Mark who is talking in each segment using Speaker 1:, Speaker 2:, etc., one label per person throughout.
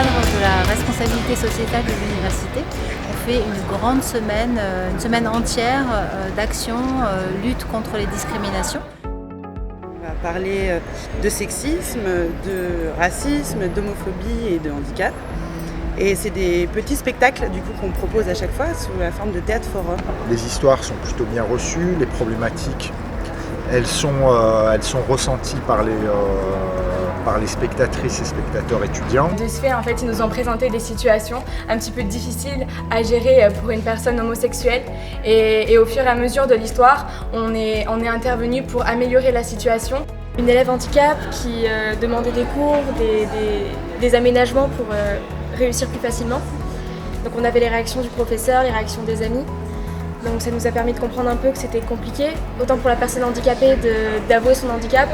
Speaker 1: cadre de la responsabilité sociétale de l'université, on fait une grande semaine, une semaine entière d'action, lutte contre les discriminations.
Speaker 2: On va parler de sexisme, de racisme, d'homophobie et de handicap. Et c'est des petits spectacles du coup qu'on propose à chaque fois sous la forme de théâtre forum.
Speaker 3: Les histoires sont plutôt bien reçues, les problématiques elles sont ressenties par les spectatrices et spectateurs étudiants.
Speaker 4: De ce fait, en fait, ils nous ont présenté des situations un petit peu difficiles à gérer pour une personne homosexuelle. Et au fur et à mesure de l'histoire, on est intervenu pour améliorer la situation. Une élève handicap qui demandait des cours, des aménagements pour réussir plus facilement. Donc on avait les réactions du professeur, les réactions des amis. Donc ça nous a permis de comprendre un peu que c'était compliqué, autant pour la personne handicapée d'avouer son handicap,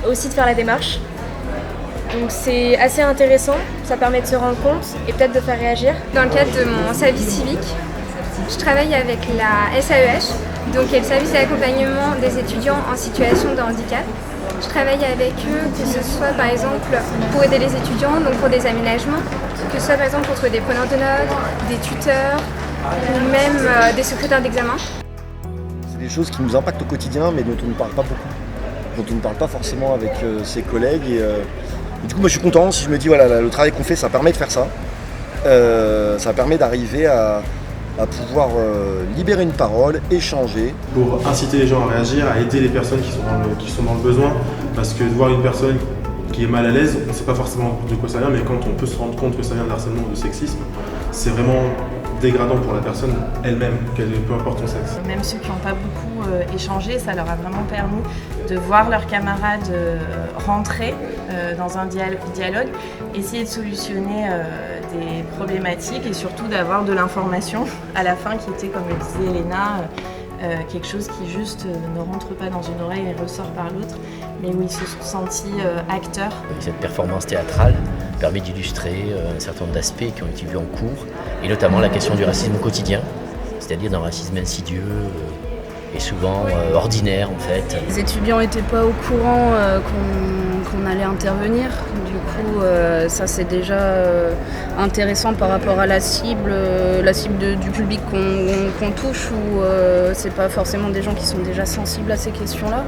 Speaker 4: aussi de faire la démarche. Donc c'est assez intéressant, ça permet de se rendre compte et peut-être de faire réagir.
Speaker 5: Dans le cadre de mon service civique, je travaille avec la SAEH, donc qui est le service d'accompagnement des étudiants en situation de handicap. Je travaille avec eux, que ce soit par exemple pour aider les étudiants, donc pour des aménagements, que ce soit par exemple pour trouver des preneurs de notes, des tuteurs, ou même des secrétaires d'examen.
Speaker 6: C'est des choses qui nous impactent au quotidien mais dont on ne parle pas beaucoup, dont on ne parle pas forcément avec ses collègues. Et du coup moi je suis content, si je me dis voilà, le travail qu'on fait ça permet de faire ça, ça permet d'arriver à pouvoir libérer une parole, échanger.
Speaker 7: Pour inciter les gens à réagir, à aider les personnes qui sont dans le besoin, parce que de voir une personne qui est mal à l'aise, on ne sait pas forcément de quoi ça vient, mais quand on peut se rendre compte que ça vient de harcèlement ou de sexisme, c'est vraiment dégradant pour la personne elle-même, peu importe son sexe.
Speaker 8: Même ceux qui n'ont pas beaucoup échangé, ça leur a vraiment permis de voir leurs camarades rentrer dans un dialogue, essayer de solutionner des problématiques et surtout d'avoir de l'information à la fin qui était, comme le disait Elena, quelque chose qui juste ne rentre pas dans une oreille et ressort par l'autre, mais où ils se sont sentis acteurs.
Speaker 9: Cette performance théâtrale permet d'illustrer un certain nombre d'aspects qui ont été vus en cours, et notamment la question du racisme au quotidien, c'est-à-dire d'un racisme insidieux et souvent ordinaire en fait.
Speaker 10: Les étudiants n'étaient pas au courant qu'on allait intervenir, du coup ça c'est déjà intéressant par rapport à la cible du public qu'on touche, où c'est pas forcément des gens qui sont déjà sensibles à ces questions-là,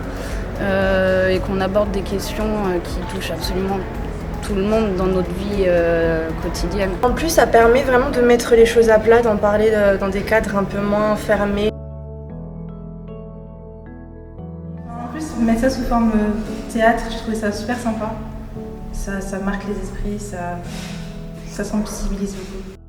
Speaker 10: et qu'on aborde des questions qui touchent absolument tout le monde dans notre vie quotidienne.
Speaker 4: En plus, ça permet vraiment de mettre les choses à plat, d'en parler dans des cadres un peu moins fermés.
Speaker 11: En plus, mettre ça sous forme théâtre, je trouvais ça super sympa. Ça marque les esprits, ça sensibilise beaucoup.